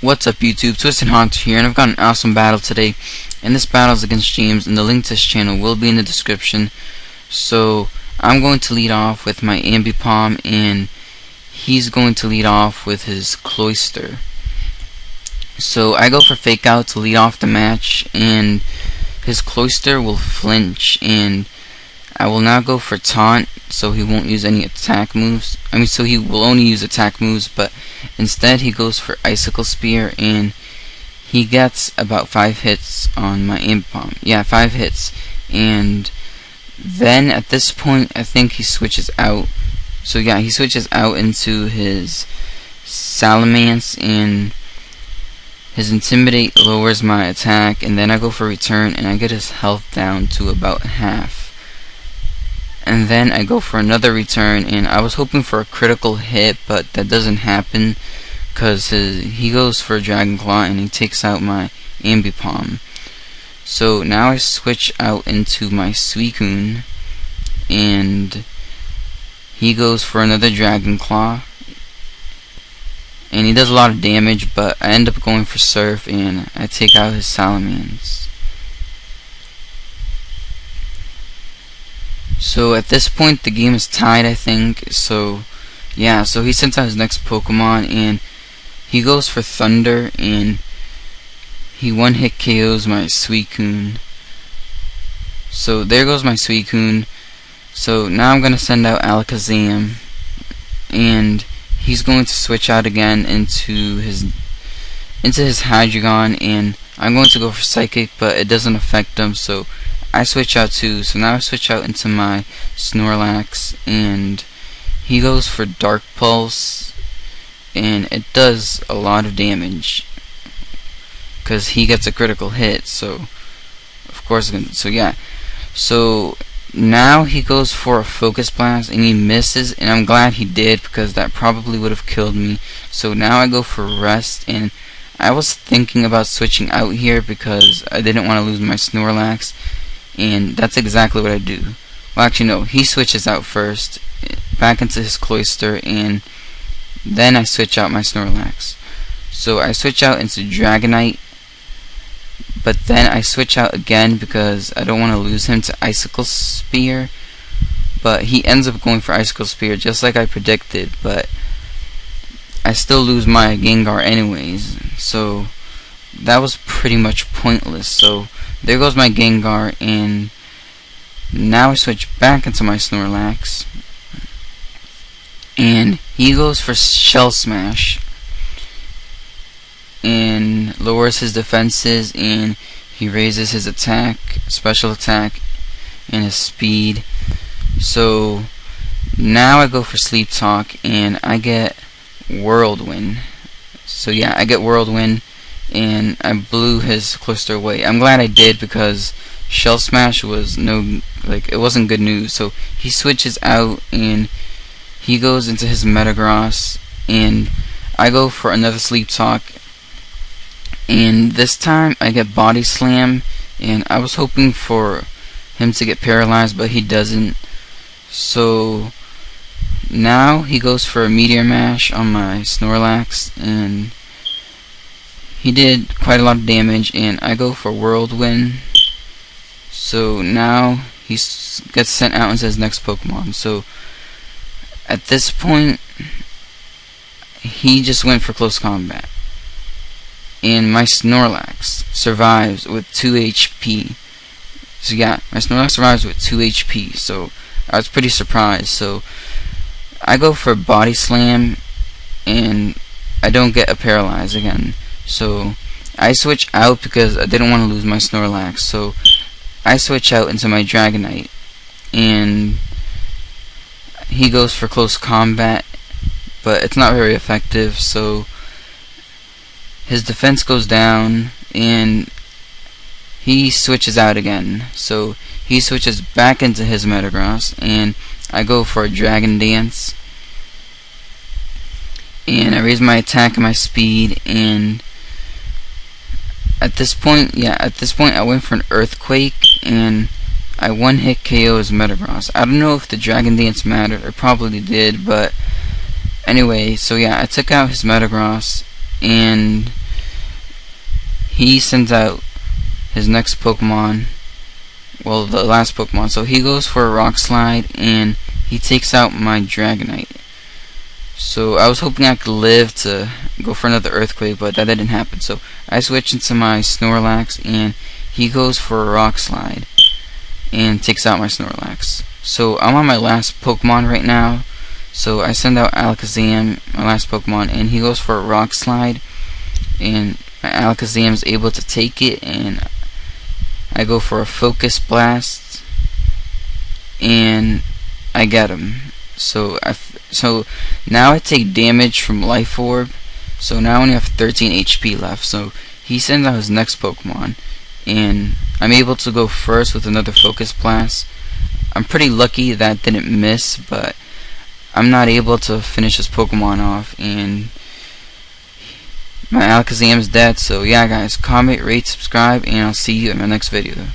What's up YouTube, Twisted Hunter here, and I've got an awesome battle today, and this battle is against James, and the link to his channel will be in the description. So I'm going to lead off with my Ambipom, and he's going to lead off with his Cloyster. So I go for Fake Out to lead off the match, and his Cloyster will flinch, and I will now go for Taunt, so he won't use any attack moves. So he will only use attack moves, but instead he goes for Icicle Spear, and he gets about 5 hits on my Ambipom. Yeah, 5 hits. And then at this point, I think he switches out. So yeah, he switches out into his Salamence, and his Intimidate lowers my attack, and then I go for Return, and I get his health down to about half. And then I go for another Return, and I was hoping for a critical hit, but that doesn't happen because he goes for a Dragon Claw and he takes out my Ambipom. So now I switch out into my Suicune, and he goes for another Dragon Claw, and he does a lot of damage, but I end up going for Surf, and I take out his Salamence. So at this point the game is tied, I think. So yeah, so he sends out his next Pokemon, and he goes for Thunder, and he one-hit KOs my Suicune. So there goes my Suicune. So now I'm gonna send out Alakazam, and he's going to switch out again into his Hydreigon, and I'm going to go for Psychic, but it doesn't affect him, so I switch out too. So now I switch out into my Snorlax, and he goes for Dark Pulse, and it does a lot of damage because he gets a critical hit. So of course, so yeah. So now he goes for a Focus Blast, and he misses, and I'm glad he did because that probably would have killed me. So now I go for Rest, and I was thinking about switching out here because I didn't want to lose my Snorlax. And that's exactly what I do. Well, actually no, he switches out first, back into his Cloyster, and then I switch out my Snorlax. So I switch out into Dragonite, but then I switch out again because I don't want to lose him to Icicle Spear. But he ends up going for Icicle Spear just like I predicted, but I still lose my Gengar anyways. So that was pretty much pointless. So there goes my Gengar, and now I switch back into my Snorlax, and he goes for Shell Smash, and lowers his defenses, and he raises his attack, special attack, and his speed. So now I go for Sleep Talk, and I get Whirlwind. So yeah, I get Whirlwind, and I blew his Cloyster away. I'm glad I did because Shell Smash was it wasn't good news. So he switches out, and he goes into his Metagross, and I go for another Sleep Talk, and this time I get Body Slam, and I was hoping for him to get paralyzed, but he doesn't. So now he goes for a Meteor Mash on my Snorlax, and he did quite a lot of damage, and I go for Whirlwind. So now he gets sent out into his next Pokemon. So at this point, he just went for close combat, and my Snorlax survives with 2 HP. So yeah, my Snorlax survives with 2 HP. So I was pretty surprised. So I go for Body Slam, and I don't get a Paralyze again. So I switch out because I didn't want to lose my Snorlax. So I switch out into my Dragonite, and he goes for close combat, but it's not very effective. So his defense goes down, and he switches out again. So he switches back into his Metagross, and I go for a Dragon Dance, and I raise my attack and my speed, and at this point I went for an Earthquake, and I one-hit KO his Metagross. I don't know if the Dragon Dance mattered, it probably did, but anyway, so yeah, I took out his Metagross, and he sends out his next Pokemon, well, the last Pokemon. So he goes for a Rock Slide, and he takes out my Dragonite. So I was hoping I could live to go for another Earthquake, but that didn't happen. So I switch into my Snorlax, and he goes for a Rock Slide and takes out my Snorlax. So I'm on my last Pokemon right now. So I send out Alakazam, my last Pokemon, and he goes for a Rock Slide, and my Alakazam is able to take it, and I go for a Focus Blast, and I get him. So now I take damage from Life Orb. So now I only have 13 HP left. So he sends out his next Pokemon, and I'm able to go first with another Focus Blast. I'm pretty lucky that didn't miss, but I'm not able to finish this Pokemon off, and my Alakazam is dead. So yeah guys, comment, rate, subscribe, and I'll see you in my next video.